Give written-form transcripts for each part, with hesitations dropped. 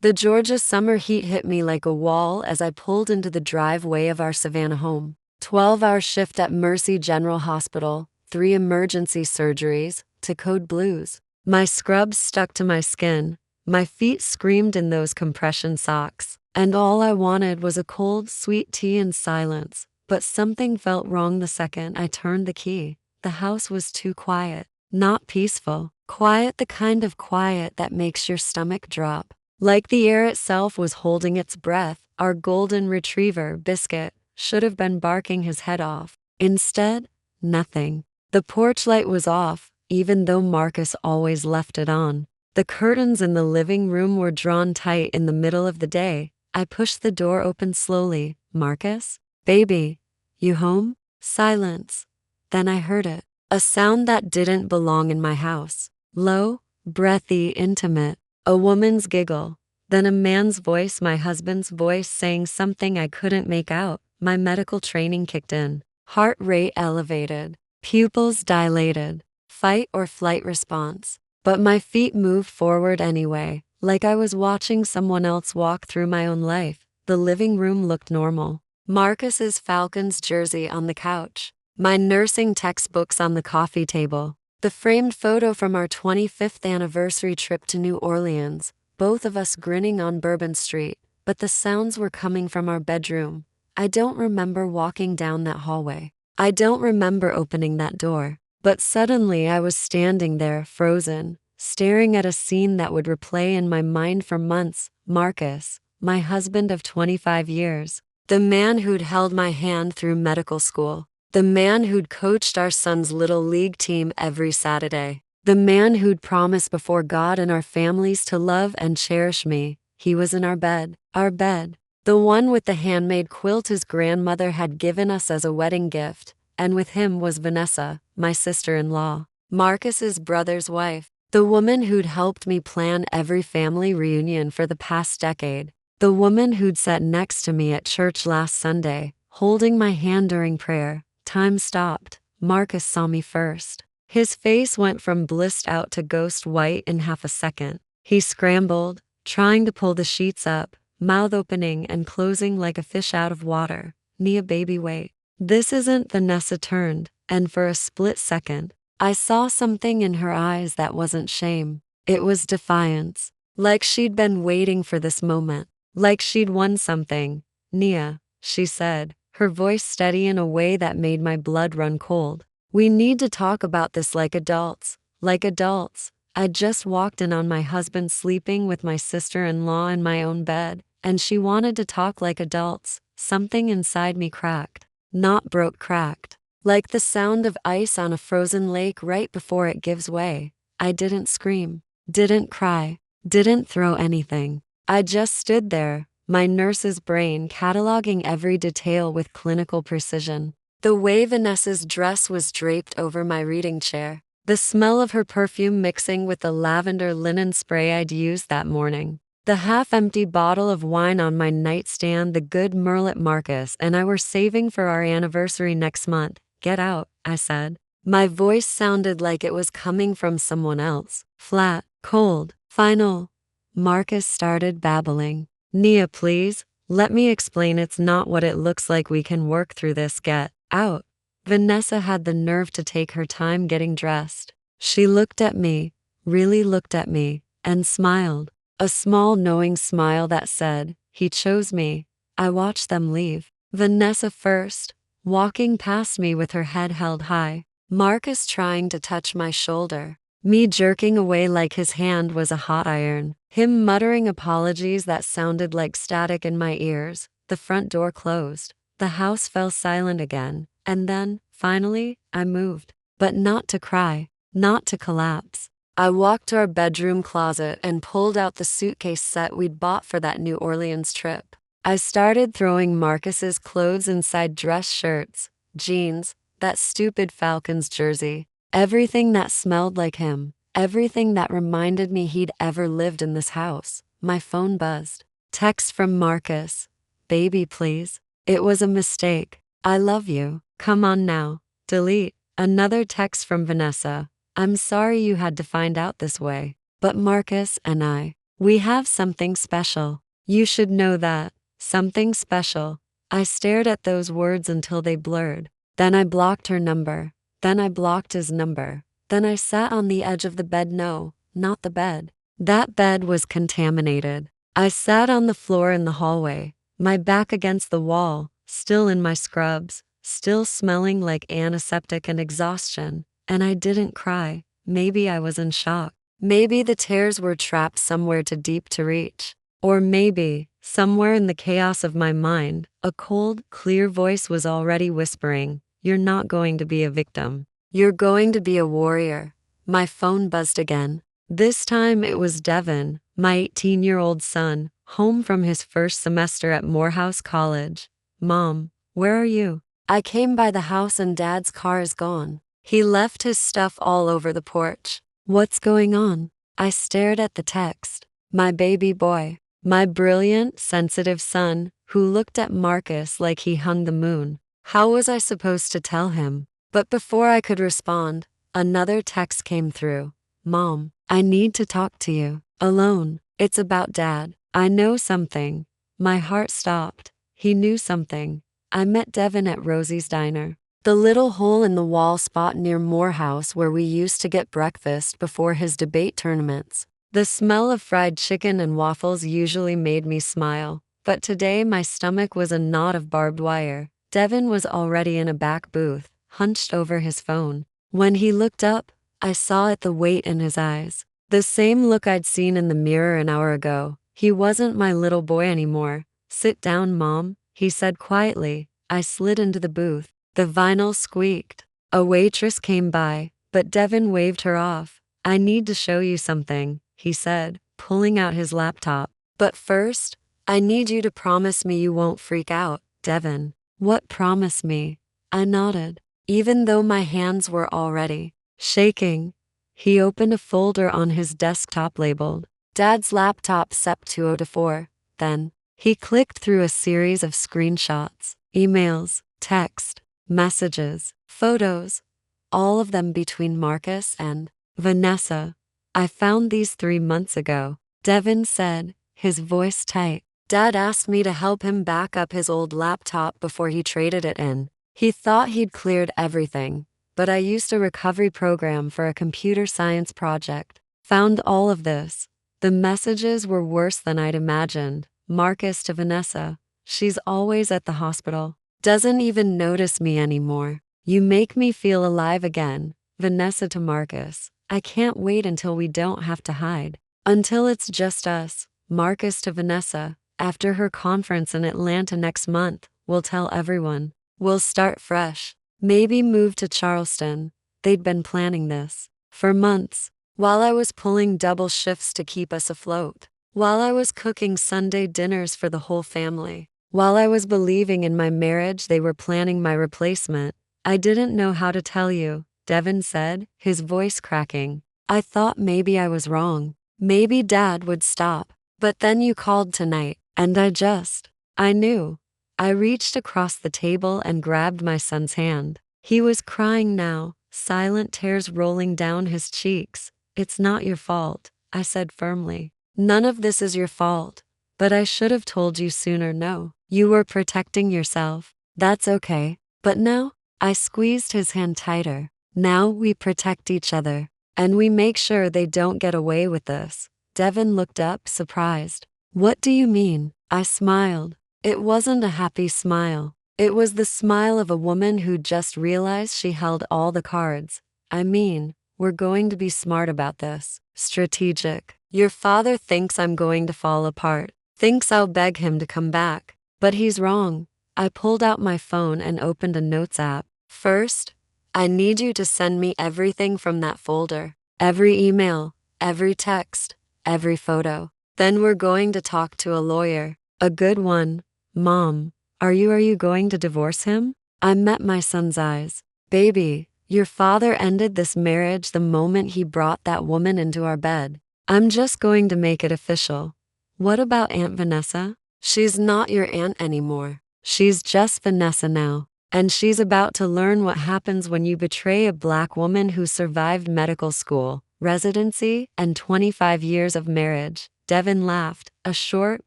The Georgia summer heat hit me like a wall as I pulled into the driveway of our Savannah home. 12-hour shift at Mercy General Hospital, 3 emergency surgeries, to code blues. My scrubs stuck to my skin, my feet screamed in those compression socks, and all I wanted was a cold, sweet tea and silence. But something felt wrong the second I turned the key. The house was too quiet. Not peaceful. Quiet, the kind of quiet that makes your stomach drop. Like the air itself was holding its breath. Our golden retriever, Biscuit, should have been barking his head off. Instead, nothing. The porch light was off, even though Marcus always left it on. The curtains in the living room were drawn tight in the middle of the day. I pushed the door open slowly. Marcus? Baby, you home? Silence. Then I heard it. A sound that didn't belong in my house. Low, breathy, intimate. A woman's giggle. Then a man's voice, my husband's voice, saying something I couldn't make out. My medical training kicked in. Heart rate elevated. Pupils dilated. Fight or flight response. But my feet moved forward anyway, like I was watching someone else walk through my own life. The living room looked normal. Marcus's Falcons jersey on the couch. My nursing textbooks on the coffee table. The framed photo from our 25th anniversary trip to New Orleans, both of us grinning on Bourbon Street, but the sounds were coming from our bedroom. I don't remember walking down that hallway. I don't remember opening that door. But suddenly I was standing there, frozen, staring at a scene that would replay in my mind for months. Marcus, my husband of 25 years. The man who'd held my hand through medical school. The man who'd coached our son's little league team every Saturday. The man who'd promised before God and our families to love and cherish me. He was in our bed. Our bed. The one with the handmade quilt his grandmother had given us as a wedding gift. And with him was Vanessa, my sister-in-law. Marcus's brother's wife. The woman who'd helped me plan every family reunion for the past decade. The woman who'd sat next to me at church last Sunday, holding my hand during prayer. Time stopped. Marcus saw me first. His face went from blissed out to ghost white in half a second. He scrambled, trying to pull the sheets up, mouth opening and closing like a fish out of water. Nia, baby, wait. This isn't. Vanessa turned, and for a split second, I saw something in her eyes that wasn't shame. It was defiance. Like she'd been waiting for this moment. Like she'd won something. Nia, she said, her voice steady in a way that made my blood run cold. We need to talk about this like adults. Like adults. I'd just walked in on my husband sleeping with my sister-in-law in my own bed, and she wanted to talk like adults. Something inside me cracked. Not broke, cracked. Like the sound of ice on a frozen lake right before it gives way. I didn't scream. Didn't cry. Didn't throw anything. I just stood there, my nurse's brain cataloging every detail with clinical precision. The way Vanessa's dress was draped over my reading chair. The smell of her perfume mixing with the lavender linen spray I'd used that morning. The half-empty bottle of wine on my nightstand the good Merlot Marcus and I were saving for our anniversary next month. Get out, I said. My voice sounded like it was coming from someone else. Flat, cold, final. Marcus started babbling. Nia, please, let me explain. It's not what it looks like. We can work through this. Get out. Vanessa had the nerve to take her time getting dressed. She looked at me, really looked at me, and smiled. A small knowing smile that said, he chose me. I watched them leave. Vanessa first, walking past me with her head held high. Marcus trying to touch my shoulder. Me jerking away like his hand was a hot iron. Him muttering apologies that sounded like static in my ears. The front door closed. The house fell silent again. And then, finally, I moved. But not to cry. Not to collapse. I walked to our bedroom closet and pulled out the suitcase set we'd bought for that New Orleans trip. I started throwing Marcus's clothes inside dress shirts, jeans, that stupid Falcons jersey, everything that smelled like him, everything that reminded me he'd ever lived in this house. My phone buzzed. Text from Marcus. Baby, please. It was a mistake. I love you. Come on now. Delete. Another text from Vanessa. I'm sorry you had to find out this way. But Marcus and I, We have something special. You should know that. Something special. I stared at those words until they blurred. Then I blocked her number. Then I blocked his number. Then I sat on the edge of the bed. No, not the bed. That bed was contaminated. I sat on the floor in the hallway, my back against the wall, still in my scrubs, still smelling like antiseptic and exhaustion, and I didn't cry. Maybe I was in shock. Maybe the tears were trapped somewhere too deep to reach. Or maybe, somewhere in the chaos of my mind, a cold, clear voice was already whispering, "You're not going to be a victim. You're going to be a warrior." My phone buzzed again. This time it was Devin, my 18-year-old son, home from his first semester at Morehouse College. "Mom, where are you? I came by the house and Dad's car is gone. He left his stuff all over the porch." "What's going on?" I stared at the text. My baby boy, my brilliant, sensitive son, who looked at Marcus like he hung the moon. How was I supposed to tell him? But before I could respond, another text came through. "Mom, I need to talk to you. Alone. It's about Dad. I know something." My heart stopped. He knew something. I met Devin at Rosie's Diner, the little hole in the wall spot near Morehouse where we used to get breakfast before his debate tournaments. The smell of fried chicken and waffles usually made me smile, but today my stomach was a knot of barbed wire. Devin was already in a back booth, hunched over his phone. When he looked up, I saw it, the weight in his eyes. The same look I'd seen in the mirror an hour ago. He wasn't my little boy anymore. "Sit down, Mom," he said quietly. I slid into the booth. The vinyl squeaked. A waitress came by, but Devin waved her off. "I need to show you something," he said, pulling out his laptop. "But first, I need you to promise me you won't freak out." "Devin, what promise me?" I nodded, even though my hands were already shaking. He opened a folder on his desktop labeled Dad's Laptop SEP 2024. Then, he clicked through a series of screenshots, emails, text, messages, photos, all of them between Marcus and Vanessa. "I found these 3 months ago," Devin said, his voice tight. "Dad asked me to help him back up his old laptop before he traded it in. He thought he'd cleared everything, but I used a recovery program for a computer science project. Found all of this." The messages were worse than I'd imagined. Marcus to Vanessa. "She's always at the hospital. Doesn't even notice me anymore. You make me feel alive again." Vanessa to Marcus. "I can't wait until we don't have to hide. Until it's just us." Marcus to Vanessa. "After her conference in Atlanta next month, we'll tell everyone. We'll start fresh. Maybe move to Charleston." They'd been planning this for months, while I was pulling double shifts to keep us afloat, while I was cooking Sunday dinners for the whole family, while I was believing in my marriage. They were planning my replacement. "I didn't know how to tell you," Devin said, his voice cracking. "I thought maybe I was wrong. Maybe Dad would stop. But then you called tonight, and I knew." I reached across the table and grabbed my son's hand. He was crying now, silent tears rolling down his cheeks. "It's not your fault," I said firmly. "None of this is your fault. But I should have told you sooner. No, you were protecting yourself. That's okay. But now," I squeezed his hand tighter. "Now we protect each other. And we make sure they don't get away with this." Devin looked up, surprised. "What do you mean?" I smiled. It wasn't a happy smile. It was the smile of a woman who just realized she held all the cards. "I mean, we're going to be smart about this. Strategic. Your father thinks I'm going to fall apart. Thinks I'll beg him to come back. But he's wrong." I pulled out my phone and opened a notes app. "First, I need you to send me everything from that folder. Every email, every text, every photo. Then we're going to talk to a lawyer. A good one." "Mom, are you going to divorce him?" I met my son's eyes. "Baby, your father ended this marriage the moment he brought that woman into our bed. I'm just going to make it official." "What about Aunt Vanessa?" "She's not your aunt anymore. She's just Vanessa now. And she's about to learn what happens when you betray a Black woman who survived medical school, residency, and 25 years of marriage. Devin laughed, a short,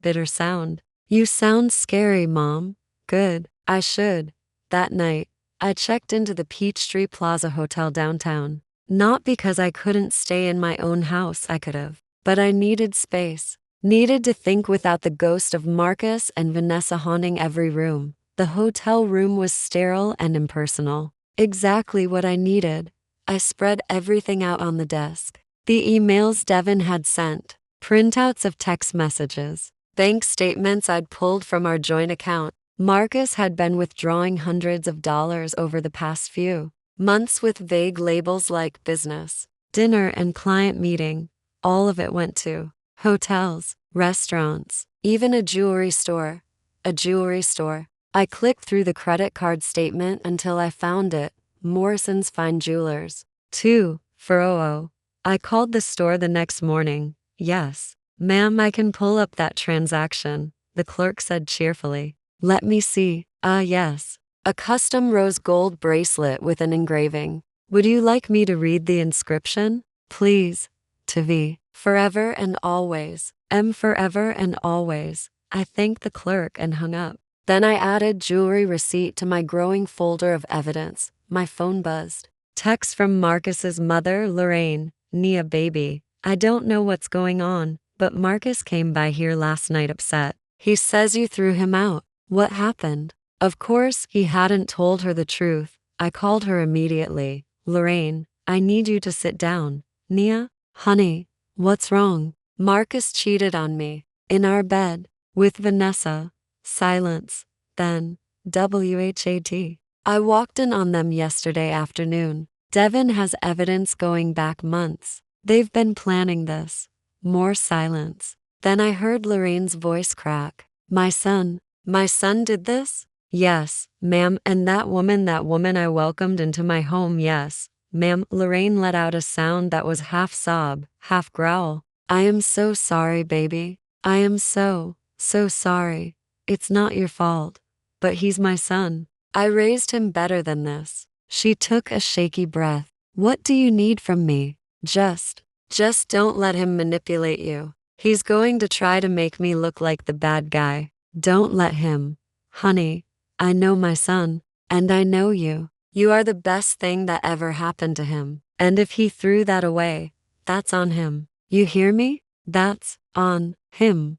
bitter sound. You sound scary, Mom. Good. I should. That night, I checked into the Peachtree Plaza Hotel downtown. Not because I couldn't stay in my own house, I could have. But I needed space. Needed to think without the ghost of Marcus and Vanessa haunting every room. The hotel room was sterile and impersonal. Exactly what I needed. I spread everything out on the desk. The emails Devin had sent, printouts of text messages, bank statements I'd pulled from our joint account. Marcus had been withdrawing hundreds of dollars over the past few months with vague labels like business, dinner, and client meeting. All of it went to hotels, restaurants, even a jewelry store. A jewelry store. I clicked through the credit card statement until I found it. Morrison's Fine Jewelers. 2, for I called the store the next morning. Yes, ma'am, I can pull up that transaction, the clerk said cheerfully. Let me see. Yes. A custom rose gold bracelet with an engraving. Would you like me to read the inscription? Please. To V. Forever and always. M. Forever and always. I thanked the clerk and hung up. Then I added jewelry receipt to my growing folder of evidence. My phone buzzed. Text from Marcus's mother, Lorraine. Nia baby. I don't know what's going on, but Marcus came by here last night upset. He says you threw him out. What happened? Of course, he hadn't told her the truth. I called her immediately. Lorraine, I need you to sit down. Nia? Honey, what's wrong? Marcus cheated on me. In our bed. With Vanessa. Silence. Then, WHAT. I walked in on them yesterday afternoon. Devin has evidence going back months. They've been planning this. More silence. Then I heard Lorraine's voice crack. My son did this? Yes, ma'am, and that woman I welcomed into my home, yes, ma'am. Lorraine let out a sound that was half sob, half growl. I am so sorry, baby. I am so sorry. It's not your fault. But he's my son. I raised him better than this. She took a shaky breath. What do you need from me? Just don't let him manipulate you. He's going to try to make me look like the bad guy. Don't let him. Honey, I know my son, and I know you. You are the best thing that ever happened to him. And if he threw that away, that's on him. You hear me? That's on him.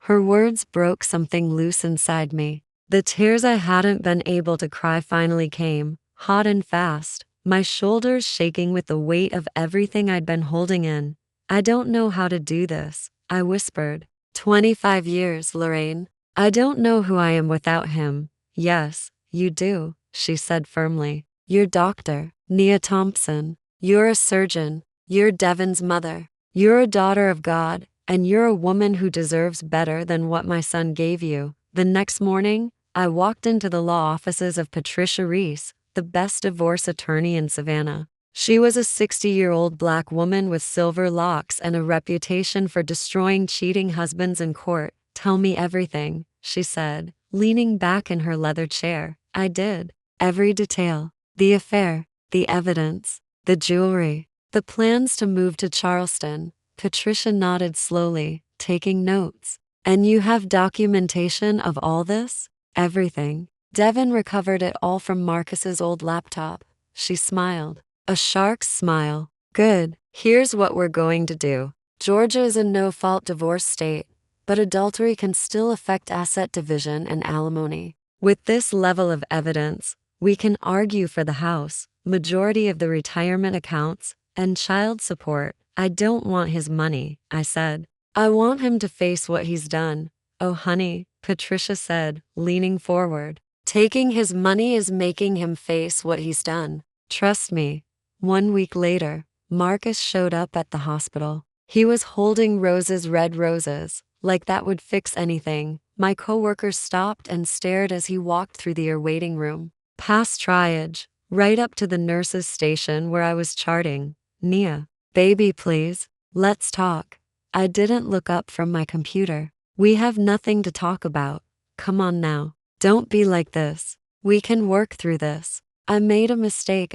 Her words broke something loose inside me. The tears I hadn't been able to cry finally came, hot and fast, my shoulders shaking with the weight of everything I'd been holding in. I don't know how to do this, I whispered. 25 years, Lorraine. I don't know who I am without him. Yes, you do, she said firmly. You're Dr. Nia Thompson. You're a surgeon. You're Devin's mother. You're a daughter of God, and you're a woman who deserves better than what my son gave you. The next morning, I walked into the law offices of Patricia Reese, the best divorce attorney in Savannah. She was a 60-year-old black woman with silver locks and a reputation for destroying cheating husbands in court. Tell me everything, she said, leaning back in her leather chair. I did. Every detail. The affair, the evidence, the jewelry, the plans to move to Charleston. Patricia nodded slowly, taking notes. And you have documentation of all this? Everything. Devin recovered it all from Marcus's old laptop. She smiled. A shark's smile. Good. Here's what we're going to do. Georgia is a no-fault divorce state, but adultery can still affect asset division and alimony. With this level of evidence, we can argue for the house, majority of the retirement accounts, and child support. I don't want his money, I said. I want him to face what he's done. Oh, honey, Patricia said, leaning forward. Taking his money is making him face what he's done. Trust me. 1 week later, Marcus showed up at the hospital. He was holding roses, red roses, like that would fix anything. My coworkers stopped and stared as he walked through the waiting room. Past triage, right up to the nurse's station where I was charting. Nia, baby, please, let's talk. I didn't look up from my computer. We have nothing to talk about. Come on now. Don't be like this. We can work through this. I made a mistake.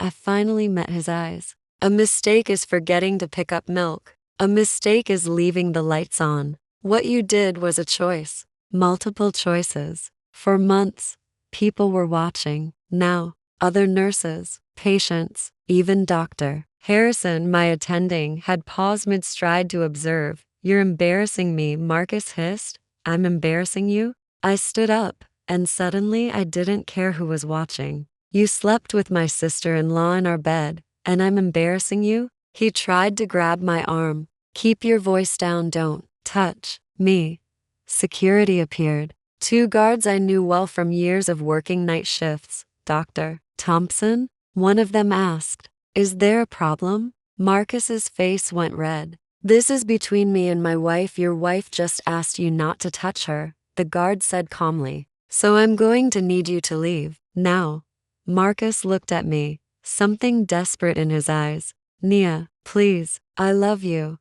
I finally met his eyes. A mistake is forgetting to pick up milk. A mistake is leaving the lights on. What you did was a choice. Multiple choices. For months, people were watching. Now, other nurses, patients, even Dr. Harrison, my attending, had paused mid-stride to observe. You're embarrassing me, Marcus hissed. I'm embarrassing you? I stood up, and suddenly I didn't care who was watching. You slept with my sister-in-law in our bed, and I'm embarrassing you? He tried to grab my arm. Keep your voice down, don't touch me. Security appeared. Two guards I knew well from years of working night shifts. Dr. Thompson? One of them asked. Is there a problem? Marcus's face went red. This is between me and my wife. Your wife just asked you not to touch her, the guard said calmly. So I'm going to need you to leave. Now. Marcus looked at me, something desperate in his eyes. Nia, please, I love you.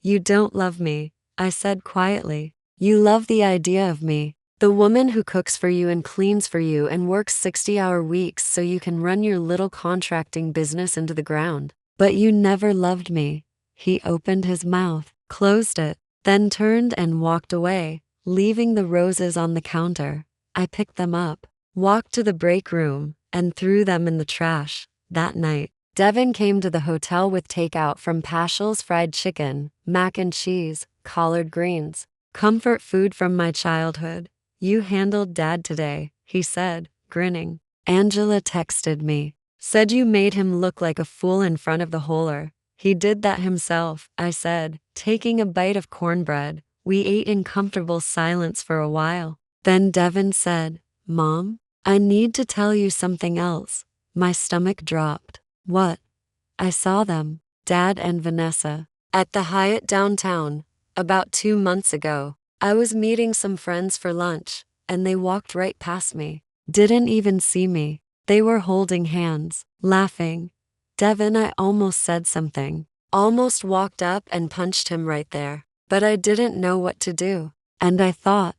You don't love me, I said quietly. You love the idea of me. The woman who cooks for you and cleans for you and works 60-hour weeks so you can run your little contracting business into the ground. But you never loved me. He opened his mouth, closed it, then turned and walked away, leaving the roses on the counter. I picked them up, walked to the break room, and threw them in the trash. That night, Devin came to the hotel with takeout from Paschal's fried chicken, mac and cheese, collard greens, comfort food from my childhood. You handled Dad today, he said, grinning. Angela texted me. Said you made him look like a fool in front of the wholer. He did that himself, I said, taking a bite of cornbread. We ate in comfortable silence for a while. Then Devin said, Mom, I need to tell you something else. My stomach dropped. What? I saw them, Dad and Vanessa, at the Hyatt downtown, about 2 months ago. I was meeting some friends for lunch, and they walked right past me. Didn't even see me. They were holding hands, laughing. Devin, I almost said something. Almost walked up and punched him right there. But I didn't know what to do. And I thought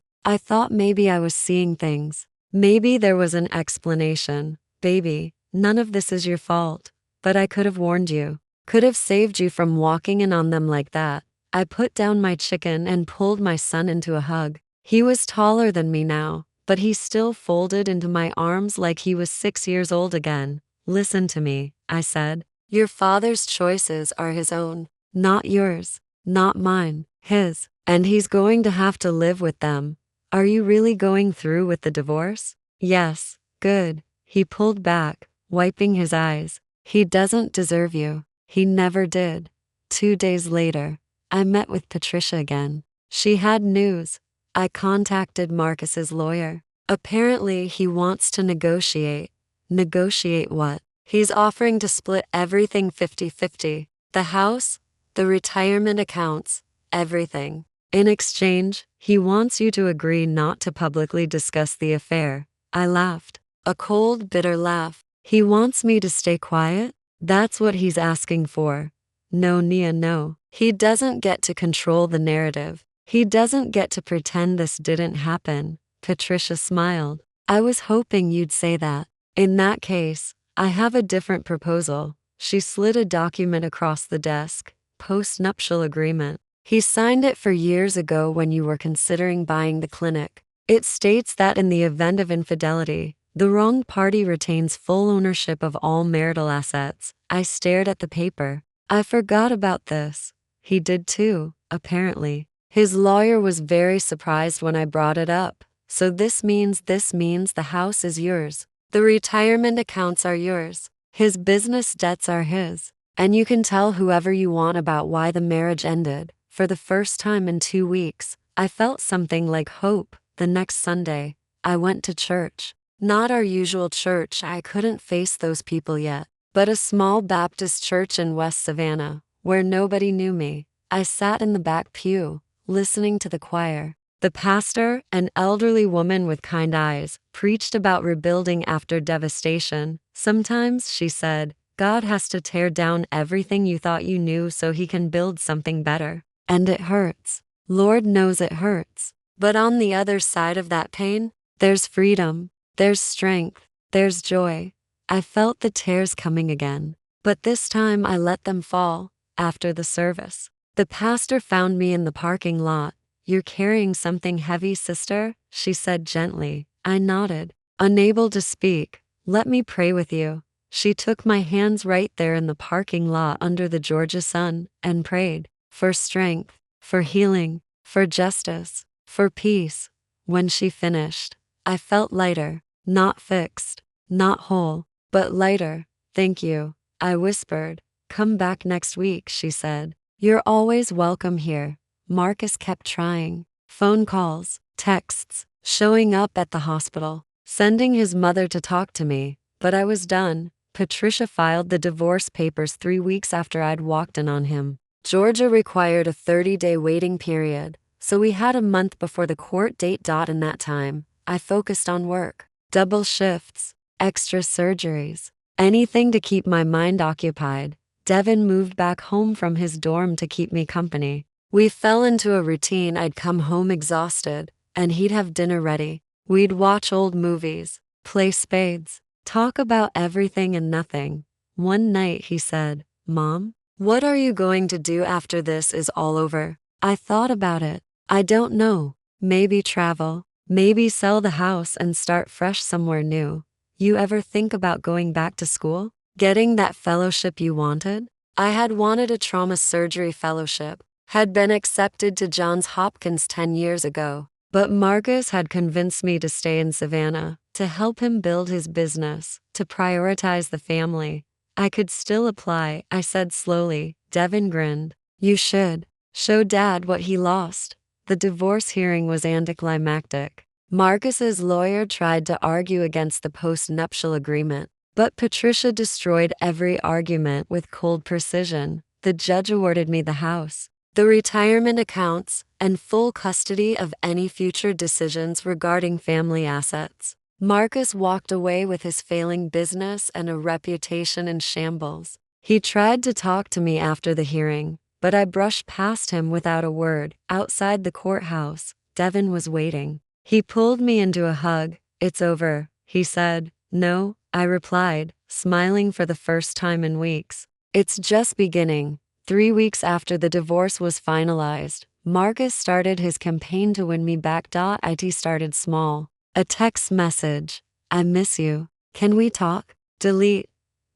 maybe I was seeing things. Maybe there was an explanation. Baby, none of this is your fault. But I could have warned you. Could have saved you from walking in on them like that. I put down my chicken and pulled my son into a hug. He was taller than me now, but he still folded into my arms like he was 6 years old again. Listen to me, I said. Your father's choices are his own, not yours, not mine, his. And he's going to have to live with them. Are you really going through with the divorce? Yes, good. He pulled back, wiping his eyes. He doesn't deserve you. He never did. 2 days later, I met with Patricia again. She had news. I contacted Marcus's lawyer. Apparently, he wants to negotiate. Negotiate what? He's offering to split everything 50-50. The house, the retirement accounts, everything. In exchange, he wants you to agree not to publicly discuss the affair. I laughed. A cold, bitter laugh. He wants me to stay quiet? That's what he's asking for. No, Nia, no. He doesn't get to control the narrative. He doesn't get to pretend this didn't happen. Patricia smiled. I was hoping you'd say that. In that case, I have a different proposal. She slid a document across the desk. Post-nuptial agreement. He signed it for years ago when you were considering buying the clinic. It states that in the event of infidelity, the wronged party retains full ownership of all marital assets. I stared at the paper. I forgot about this. He did too, apparently. His lawyer was very surprised when I brought it up. So this means the house is yours. The retirement accounts are yours. His business debts are his. And you can tell whoever you want about why the marriage ended. For the first time in 2 weeks, I felt something like hope. The next Sunday, I went to church. Not our usual church, I couldn't face those people yet, but a small Baptist church in West Savannah, where nobody knew me. I sat in the back pew, listening to the choir. The pastor, an elderly woman with kind eyes, preached about rebuilding after devastation. Sometimes, she said, God has to tear down everything you thought you knew so he can build something better. And it hurts. Lord knows it hurts. But on the other side of that pain, there's freedom. There's strength, there's joy. I felt the tears coming again, but this time I let them fall. After the service, The pastor found me in the parking lot. You're carrying something heavy, sister? She said gently. I nodded, unable to speak. Let me pray with you. She took my hands right there in the parking lot under the Georgia sun and prayed for strength, for healing, for justice, for peace. When she finished, I felt lighter, not fixed, not whole, but lighter. Thank you, I whispered. Come back next week, she said. You're always welcome here. Marcus kept trying. Phone calls, texts, showing up at the hospital, sending his mother to talk to me. But I was done. Patricia filed the divorce papers 3 weeks after I'd walked in on him. Georgia required a 30-day waiting period, so we had a month before the court date. In that time, I focused on work, double shifts, extra surgeries, anything to keep my mind occupied. Devin moved back home from his dorm to keep me company. We fell into a routine. I'd come home exhausted, and he'd have dinner ready. We'd watch old movies, play spades, talk about everything and nothing. One night he said, Mom, what are you going to do after this is all over? I thought about it. I don't know. Maybe travel. Maybe sell the house and start fresh somewhere new. You ever think about going back to school? Getting that fellowship you wanted? I had wanted a trauma surgery fellowship, had been accepted to Johns Hopkins 10 years ago. But Marcus had convinced me to stay in Savannah, to help him build his business, to prioritize the family. I could still apply, I said slowly. Devin grinned. You should. Show Dad what he lost. The divorce hearing was anticlimactic. Marcus's lawyer tried to argue against the post-nuptial agreement, but Patricia destroyed every argument with cold precision. The judge awarded me the house, the retirement accounts, and full custody of any future decisions regarding family assets. Marcus walked away with his failing business and a reputation in shambles. He tried to talk to me after the hearing, but I brushed past him without a word. Outside the courthouse, Devin was waiting. He pulled me into a hug. It's over, he said. No, I replied, smiling for the first time in weeks. It's just beginning. 3 weeks after the divorce was finalized, Marcus started his campaign to win me back. It started small. A text message. I miss you. Can we talk? Delete.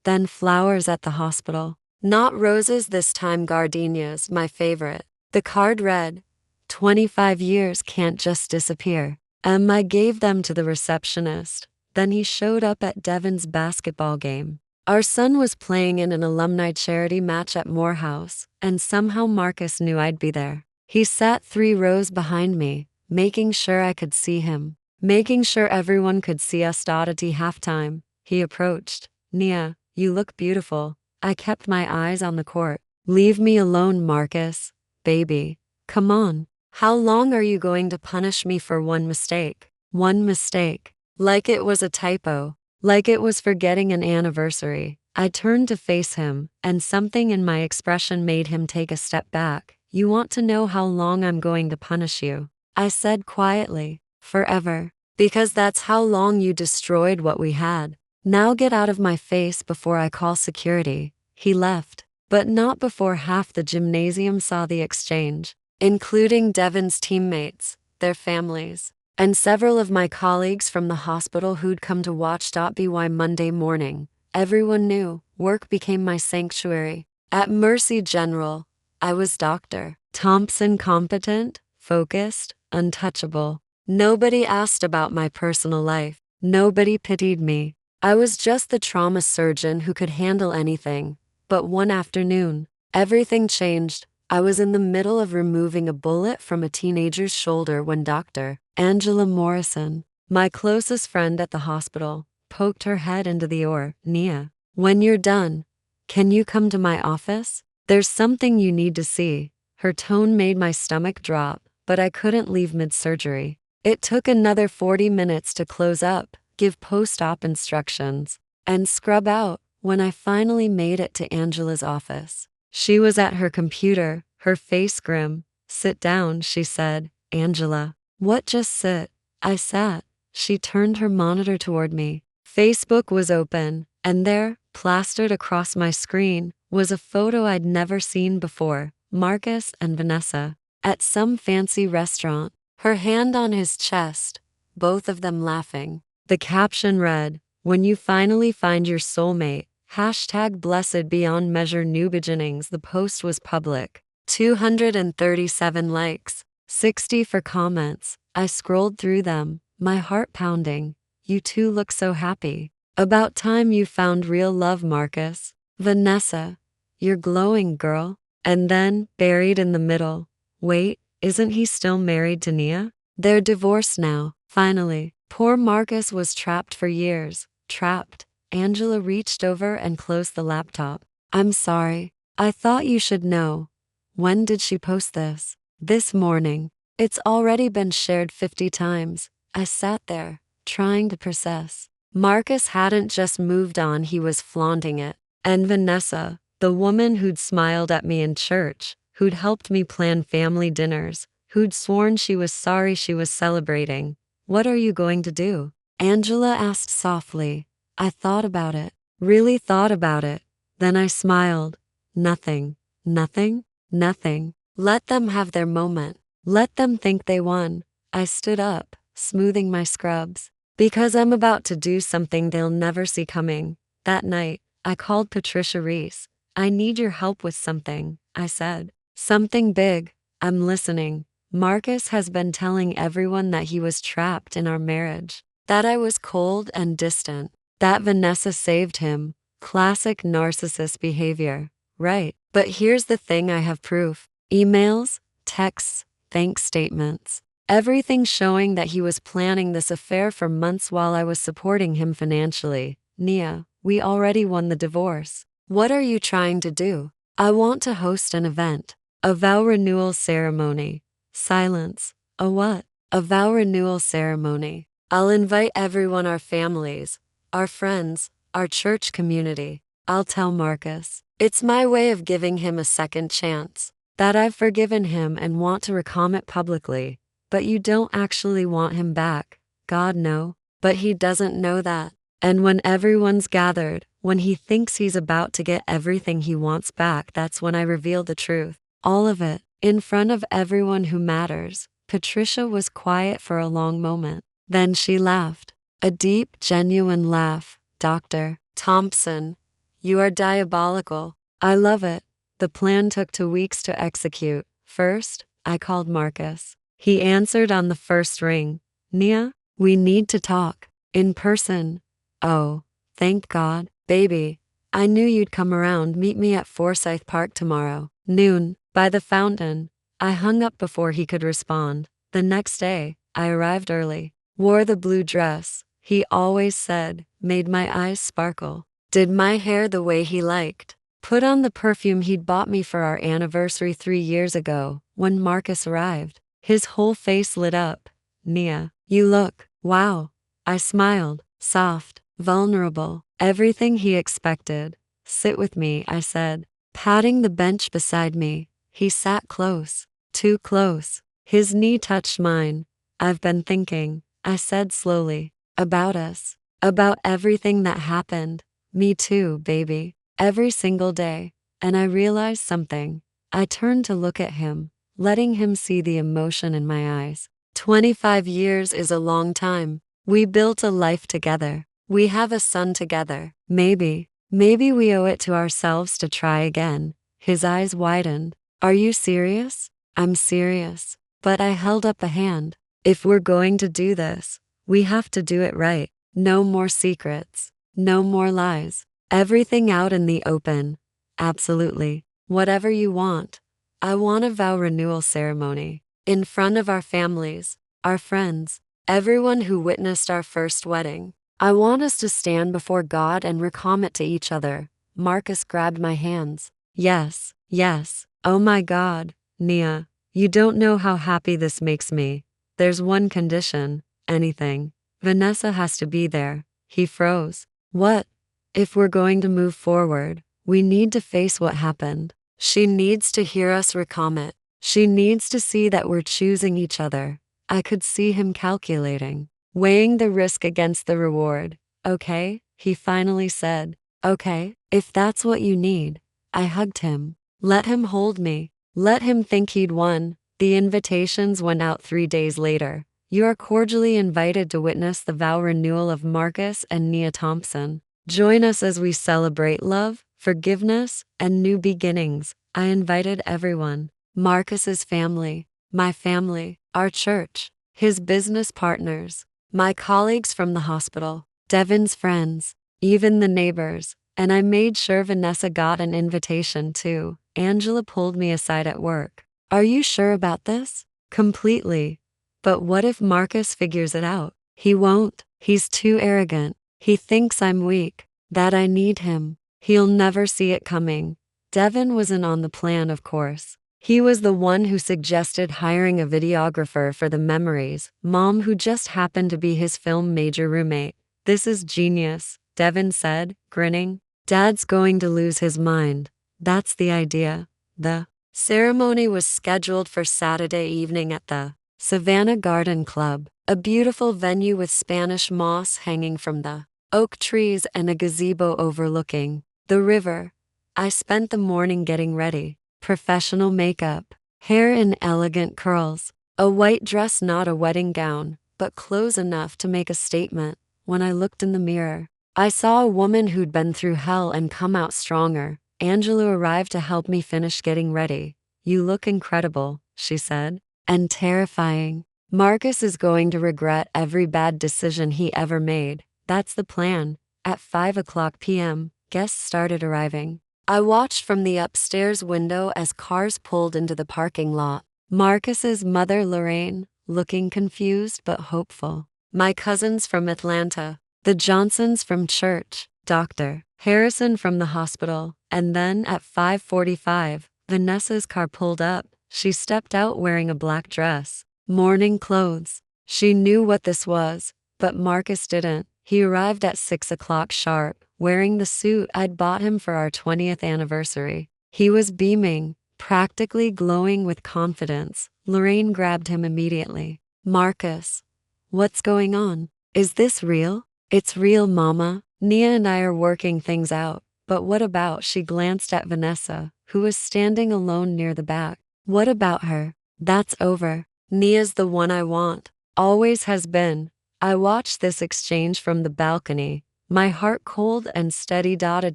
Then flowers at the hospital. Not roses this time, gardenias, my favorite. The card read, 25 years can't just disappear. I gave them to the receptionist. Then he showed up at Devin's basketball game. Our son was playing in an alumni charity match at Morehouse, and somehow Marcus knew I'd be there. He sat 3 rows behind me, making sure I could see him, making sure everyone could see us. At halftime, he approached. Nia, you look beautiful. I kept my eyes on the court. Leave me alone, Marcus. Baby. Come on. How long are you going to punish me for one mistake? One mistake. Like it was a typo. Like it was forgetting an anniversary. I turned to face him, and something in my expression made him take a step back. You want to know how long I'm going to punish you? I said quietly. Forever. Because that's how long you destroyed what we had. Now get out of my face before I call security. He left, but not before half the gymnasium saw the exchange, including Devin's teammates, their families, and several of my colleagues from the hospital who'd come to watch. By Monday morning, everyone knew work became my sanctuary. At Mercy General, I was Dr. Thompson, competent, focused, untouchable. Nobody asked about my personal life. Nobody pitied me. I was just the trauma surgeon who could handle anything. But one afternoon, everything changed. I was in the middle of removing a bullet from a teenager's shoulder when Dr. Angela Morrison, my closest friend at the hospital, poked her head into the OR. Nia, when you're done, can you come to my office? There's something you need to see. Her tone made my stomach drop, but I couldn't leave mid-surgery. It took another 40 minutes to close up, give post-op instructions, and scrub out. When I finally made it to Angela's office, she was at her computer, her face grim. Sit down, she said. Angela. What? Just sit. I sat. She turned her monitor toward me. Facebook was open, and there, plastered across my screen, was a photo I'd never seen before. Marcus and Vanessa, at some fancy restaurant, her hand on his chest, both of them laughing. The caption read, "When you finally find your soulmate, hashtag blessed beyond measure new beginnings." The post was public. 237 likes, 60 for comments. I scrolled through them, my heart pounding. You two look so happy. About time you found real love, Marcus. Vanessa, you're glowing, girl. And then, buried in the middle, wait, isn't he still married to Nia? They're divorced now, finally. Poor Marcus was trapped for years. Trapped. Angela reached over and closed the laptop. I'm sorry. I thought you should know. When did she post this? This morning. It's already been shared 50 times. I sat there, trying to process. Marcus hadn't just moved on, he was flaunting it. And Vanessa, the woman who'd smiled at me in church, who'd helped me plan family dinners, who'd sworn she was sorry she was celebrating. What are you going to do? Angela asked softly. I thought about it. Really thought about it. Then I smiled. Nothing. Nothing? Nothing. Let them have their moment. Let them think they won. I stood up, smoothing my scrubs. Because I'm about to do something they'll never see coming. That night, I called Patricia Reese. I need your help with something, I said. Something big. I'm listening. Marcus has been telling everyone that he was trapped in our marriage. That I was cold and distant. That Vanessa saved him. Classic narcissist behavior. Right. But here's the thing, I have proof. Emails, texts, thank statements. Everything showing that he was planning this affair for months while I was supporting him financially. Nia, we already won the divorce. What are you trying to do? I want to host an event. A vow renewal ceremony. Silence. A what? A vow renewal ceremony. I'll invite everyone, our families, our friends, our church community. I'll tell Marcus. It's my way of giving him a second chance. That I've forgiven him and want to recommit publicly. But you don't actually want him back. God, no. But he doesn't know that. And when everyone's gathered, when he thinks he's about to get everything he wants back, that's when I reveal the truth. All of it, in front of everyone who matters. Patricia was quiet for a long moment. Then she laughed. A deep, genuine laugh. Dr. Thompson, you are diabolical. I love it. The plan took 2 weeks to execute. First, I called Marcus. He answered on the first ring. Nia, we need to talk. In person. Oh, thank God. Baby, I knew you'd come around. Meet me at Forsyth Park tomorrow. Noon, by the fountain. I hung up before he could respond. The next day, I arrived early. Wore the blue dress he always said made my eyes sparkle. Did my hair the way he liked. Put on the perfume he'd bought me for our anniversary 3 years ago. When Marcus arrived, his whole face lit up. Nia, you look, wow. I smiled, soft, vulnerable, everything he expected. Sit with me, I said, patting the bench beside me. He sat close, too close. His knee touched mine. I've been thinking, I said slowly, about us, about everything that happened. Me too, baby, every single day. And I realized something. I turned to look at him, letting him see the emotion in my eyes. 25 years is a long time. We built a life together. We have a son together. Maybe we owe it to ourselves to try again. His eyes widened. Are you serious? I'm serious. But I held up a hand. If we're going to do this, we have to do it right. No more secrets. No more lies. Everything out in the open. Absolutely. Whatever you want. I want a vow renewal ceremony. In front of our families, our friends, everyone who witnessed our first wedding. I want us to stand before God and recommit to each other. Marcus grabbed my hands. Yes, yes. Oh my God, Nia, you don't know how happy this makes me. There's one condition. Anything. Vanessa has to be there. He froze. What? If we're going to move forward, we need to face what happened. She needs to hear us recommit. She needs to see that we're choosing each other. I could see him calculating, weighing the risk against the reward. Okay, he finally said. Okay, if that's what you need. I hugged him. Let him hold me. Let him think he'd won. The invitations went out 3 days later. You are cordially invited to witness the vow renewal of Marcus and Nia Thompson. Join us as we celebrate love, forgiveness, and new beginnings. I invited everyone. Marcus's family, my family, our church, his business partners, my colleagues from the hospital, Devin's friends, even the neighbors. And I made sure Vanessa got an invitation too. Angela pulled me aside at work. Are you sure about this? Completely. But what if Marcus figures it out? He won't. He's too arrogant. He thinks I'm weak, that I need him. He'll never see it coming. Devin wasn't on the plan, of course. He was the one who suggested hiring a videographer for the memories, Mom, who just happened to be his film major roommate. This is genius, Devin said, grinning. Dad's going to lose his mind. That's the idea. The ceremony was scheduled for Saturday evening at the Savannah Garden Club, a beautiful venue with Spanish moss hanging from the oak trees and a gazebo overlooking the river. I spent the morning getting ready. Professional makeup, hair in elegant curls, a white dress, not a wedding gown, but clothes enough to make a statement. When I looked in the mirror, I saw a woman who'd been through hell and come out stronger. Angela arrived to help me finish getting ready. You look incredible, she said. And terrifying. Marcus is going to regret every bad decision he ever made. That's the plan. At 5 p.m., guests started arriving. I watched from the upstairs window as cars pulled into the parking lot. Marcus's mother, Lorraine, looking confused but hopeful. My cousins from Atlanta, the Johnsons from church, Dr. Harrison from the hospital, and then at 5:45, Vanessa's car pulled up. She stepped out wearing a black dress, mourning clothes. She knew what this was, but Marcus didn't. He arrived at 6 sharp, wearing the suit I'd bought him for our 20th anniversary. He was beaming, practically glowing with confidence. Lorraine grabbed him immediately. Marcus, what's going on? Is this real? It's real, Mama. Nia and I are working things out. But what about? She glanced at Vanessa, who was standing alone near the back. What about her? That's over. Nia's the one I want. Always has been. I watched this exchange from the balcony, my heart cold and steady. At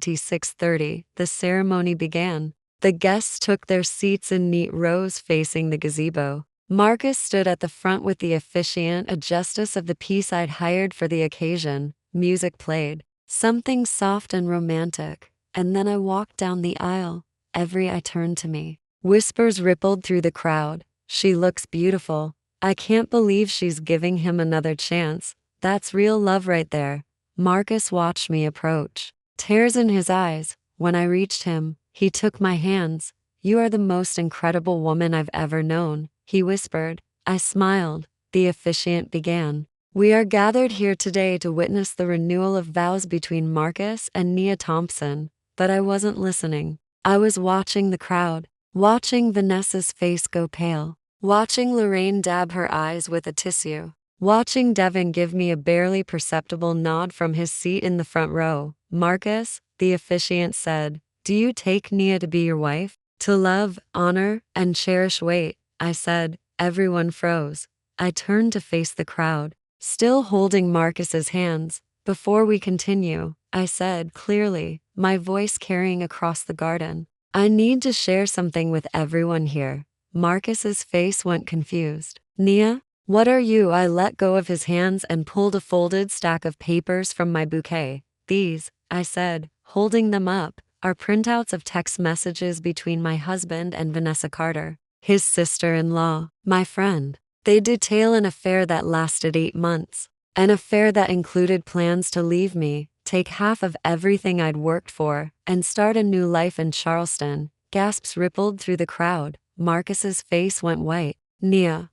6:30, the ceremony began. The guests took their seats in neat rows facing the gazebo. Marcus stood at the front with the officiant, a justice of the peace I'd hired for the occasion. Music played, something soft and romantic, and then I walked down the aisle. Every eye turned to me. Whispers rippled through the crowd. She looks beautiful. I can't believe she's giving him another chance. That's real love right there. Marcus watched me approach, tears in his eyes. When I reached him, he took my hands. You are the most incredible woman I've ever known, he whispered. I smiled. The officiant began. We are gathered here today to witness the renewal of vows between Marcus and Nia Thompson. But I wasn't listening. I was watching the crowd, watching Vanessa's face go pale, watching Lorraine dab her eyes with a tissue, watching Devin give me a barely perceptible nod from his seat in the front row. Marcus, the officiant said, do you take Nia to be your wife? To love, honor, and cherish? Wait, I said. Everyone froze. I turned to face the crowd, still holding Marcus's hands. Before we continue, I said clearly, my voice carrying across the garden, I need to share something with everyone here. Marcus's face went confused. Nia, what are you? I let go of his hands and pulled a folded stack of papers from my bouquet. These, I said, holding them up, are printouts of text messages between my husband and Vanessa Carter, his sister-in-law, my friend. They detail an affair that lasted 8 months, an affair that included plans to leave me, take half of everything I'd worked for, and start a new life in Charleston. Gasps rippled through the crowd. Marcus's face went white. Nia,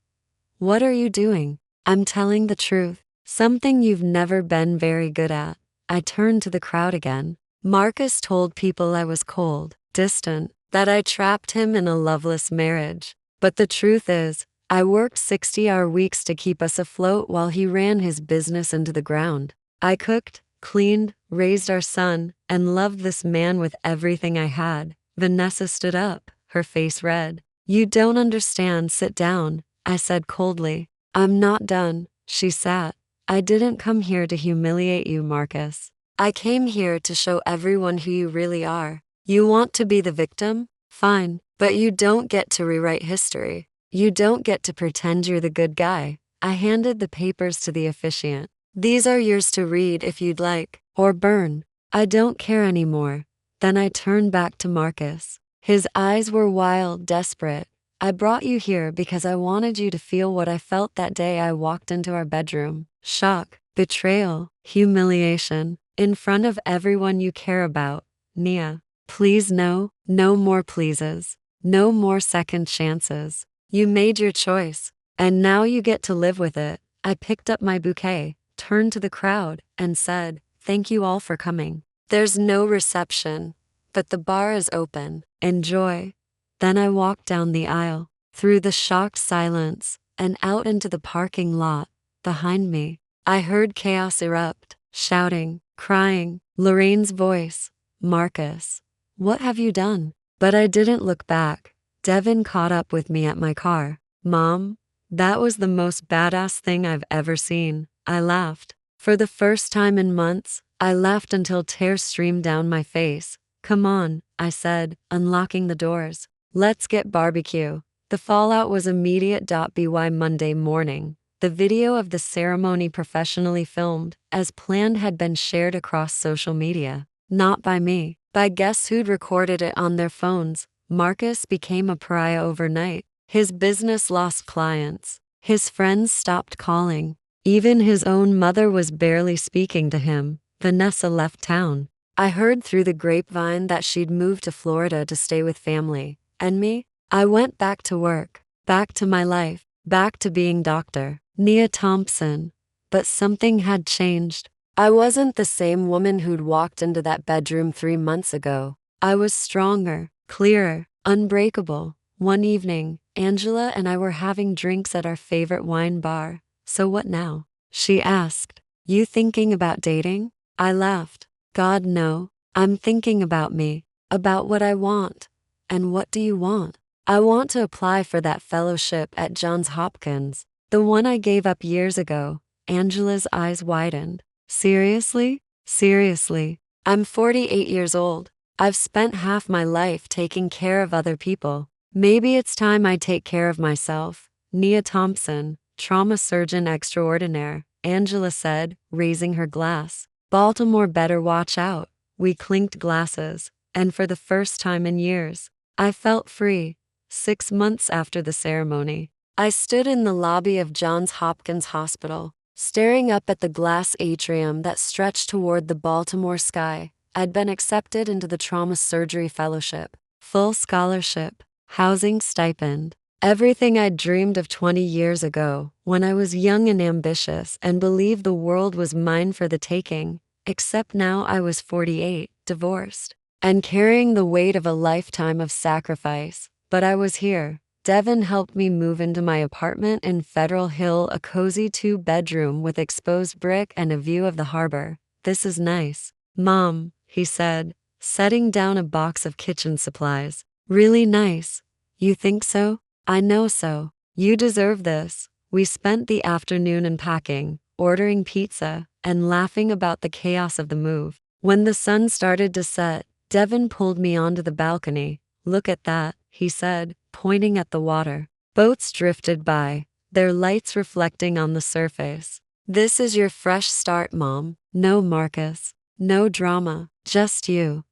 what are you doing? I'm telling the truth, something you've never been very good at. I turned to the crowd again. Marcus told people I was cold, distant, that I trapped him in a loveless marriage. But the truth is, I worked 60-hour weeks to keep us afloat while he ran his business into the ground. I cooked, cleaned, raised our son, and loved this man with everything I had. Vanessa stood up, her face red. You don't understand, sit down, I said coldly. I'm not done, she sat. I didn't come here to humiliate you, Marcus. I came here to show everyone who you really are. You want to be the victim? Fine, but you don't get to rewrite history. You don't get to pretend you're the good guy. I handed the papers to the officiant. These are yours to read if you'd like, or burn. I don't care anymore. Then I turned back to Marcus. His eyes were wild, desperate. I brought you here because I wanted you to feel what I felt that day I walked into our bedroom. Shock, betrayal, humiliation, in front of everyone you care about. Nia, please no, no more pleases. No more second chances. You made your choice, and now you get to live with it. I picked up my bouquet, turned to the crowd, and said, thank you all for coming. There's no reception, but the bar is open. Enjoy. Then I walked down the aisle, through the shocked silence, and out into the parking lot. Behind me, I heard chaos erupt, shouting, crying, Lorraine's voice. Marcus, what have you done? But I didn't look back. Devin caught up with me at my car. Mom, that was the most badass thing I've ever seen. I laughed. For the first time in months, I laughed until tears streamed down my face. Come on, I said, unlocking the doors. Let's get barbecue. The fallout was immediate. By Monday morning, the video of the ceremony, professionally filmed, as planned, had been shared across social media. Not by me, by guess who'd recorded it on their phones. Marcus became a pariah overnight. His business lost clients. His friends stopped calling. Even his own mother was barely speaking to him. Vanessa left town. I heard through the grapevine that she'd moved to Florida to stay with family. And me? I went back to work, back to my life, back to being Dr. Nia Thompson. But something had changed. I wasn't the same woman who'd walked into that bedroom 3 months ago. I was stronger, clearer, unbreakable. One evening, Angela and I were having drinks at our favorite wine bar. So what now? She asked. You thinking about dating? I laughed. God, no. I'm thinking about me, about what I want. And what do you want? I want to apply for that fellowship at Johns Hopkins, the one I gave up years ago. Angela's eyes widened. Seriously? Seriously. I'm 48 years old. I've spent half my life taking care of other people. Maybe it's time I take care of myself. Nia Thompson, trauma surgeon extraordinaire, Angela said, raising her glass. Baltimore better watch out. We clinked glasses, and for the first time in years, I felt free. 6 months after the ceremony, I stood in the lobby of Johns Hopkins Hospital, staring up at the glass atrium that stretched toward the Baltimore sky. I'd been accepted into the trauma surgery fellowship, full scholarship, housing stipend, everything I'd dreamed of 20 years ago, when I was young and ambitious and believed the world was mine for the taking. Except now I was 48, divorced, and carrying the weight of a lifetime of sacrifice. But I was here. Devin helped me move into my apartment in Federal Hill, a cozy 2-bedroom with exposed brick and a view of the harbor. This is nice, Mom, he said, setting down a box of kitchen supplies. Really nice. You think so? I know so. You deserve this. We spent the afternoon unpacking, ordering pizza, and laughing about the chaos of the move. When the sun started to set, Devin pulled me onto the balcony. Look at that, he said, pointing at the water. Boats drifted by, their lights reflecting on the surface. This is your fresh start, Mom. No Marcus. No drama. Just you.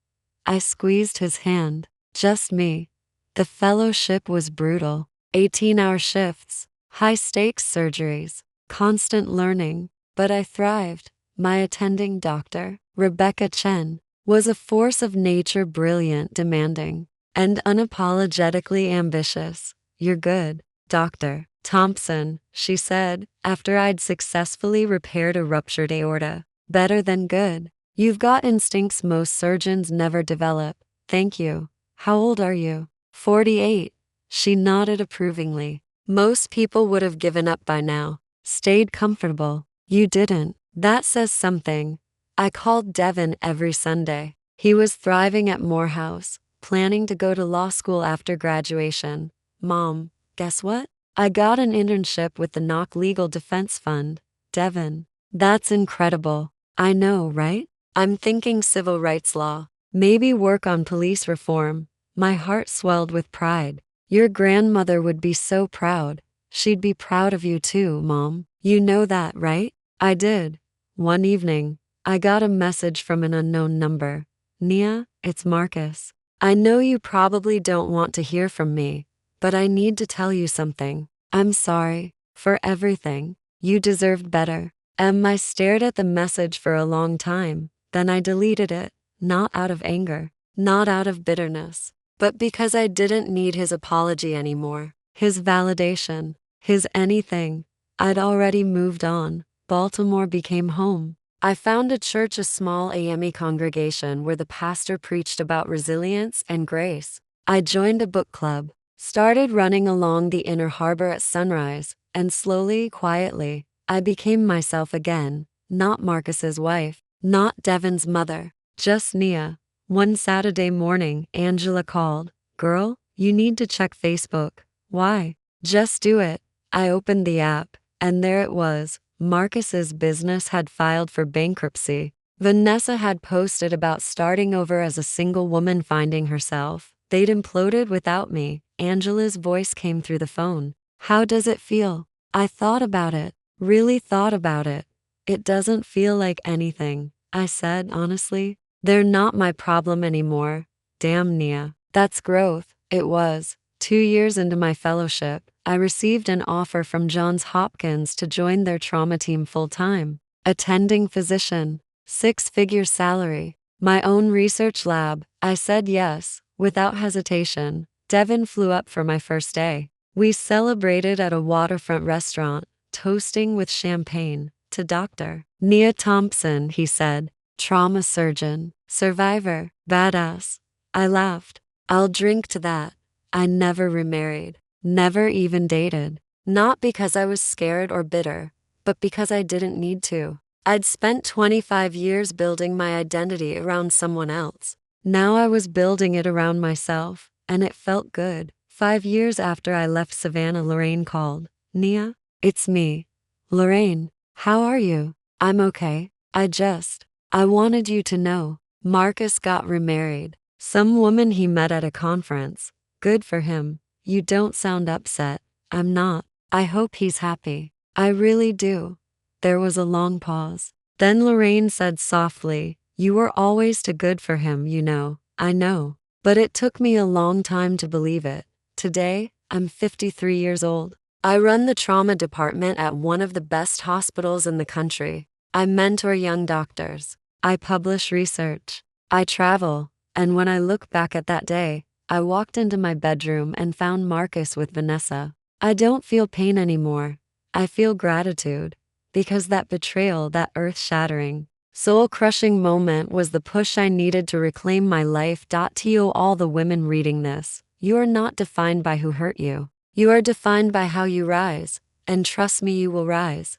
I squeezed his hand. Just me. The fellowship was brutal. 18-hour shifts, high-stakes surgeries, constant learning. But I thrived. My attending doctor, Rebecca Chen, was a force of nature, brilliant, demanding, and unapologetically ambitious. You're good, Dr. Thompson, she said, after I'd successfully repaired a ruptured aorta. Better than good. You've got instincts most surgeons never develop. Thank you. How old are you? 48. She nodded approvingly. Most people would have given up by now. Stayed comfortable. You didn't. That says something. I called Devin every Sunday. He was thriving at Morehouse, planning to go to law school after graduation. Mom, guess what? I got an internship with the Knock Legal Defense Fund, Devin. That's incredible. I know, right? I'm thinking civil rights law. Maybe work on police reform. My heart swelled with pride. Your grandmother would be so proud. She'd be proud of you too, Mom. You know that, right? I did. One evening, I got a message from an unknown number. Nia, it's Marcus. I know you probably don't want to hear from me, but I need to tell you something. I'm sorry for everything. You deserved better. I stared at the message for a long time, then I deleted it, not out of anger, not out of bitterness, but because I didn't need his apology anymore, his validation, his anything. I'd already moved on. Baltimore became home. I found a church, a small AME congregation where the pastor preached about resilience and grace. I joined a book club, started running along the inner harbor at sunrise, and slowly, quietly, I became myself again, not Marcus's wife, not Devin's mother, just Nia. One Saturday morning, Angela called. Girl, you need to check Facebook. Why? Just do it. I opened the app, and there it was. Marcus's business had filed for bankruptcy. Vanessa had posted about starting over as a single woman finding herself. They'd imploded without me. Angela's voice came through the phone. How does it feel? I thought about it, really thought about it. It doesn't feel like anything, I said honestly. They're not my problem anymore. Damn, Nia. That's growth. It was. 2 years into my fellowship, I received an offer from Johns Hopkins to join their trauma team full-time. Attending physician, 6-figure salary, my own research lab. I said yes, without hesitation. Devin flew up for my first day. We celebrated at a waterfront restaurant, toasting with champagne. To Dr. Nia Thompson, he said, trauma surgeon, survivor, badass. I laughed. I'll drink to that. I never remarried, never even dated. Not because I was scared or bitter, but because I didn't need to. I'd spent 25 years building my identity around someone else. Now I was building it around myself, and it felt good. 5 years after I left Savannah, Lorraine called. Nia, it's me. Lorraine, how are you? I'm okay. I wanted you to know. Marcus got remarried. Some woman he met at a conference. Good for him. You don't sound upset. I'm not. I hope he's happy. I really do. There was a long pause. Then Lorraine said softly, you were always too good for him, you know. I know. But it took me a long time to believe it. Today, I'm 53 years old. I run the trauma department at one of the best hospitals in the country. I mentor young doctors. I publish research. I travel. And when I look back at that day, I walked into my bedroom and found Marcus with Vanessa. I don't feel pain anymore. I feel gratitude. Because that betrayal, that earth-shattering, soul-crushing moment was the push I needed to reclaim my life. To all the women reading this, you are not defined by who hurt you. You are defined by how you rise. And trust me, you will rise.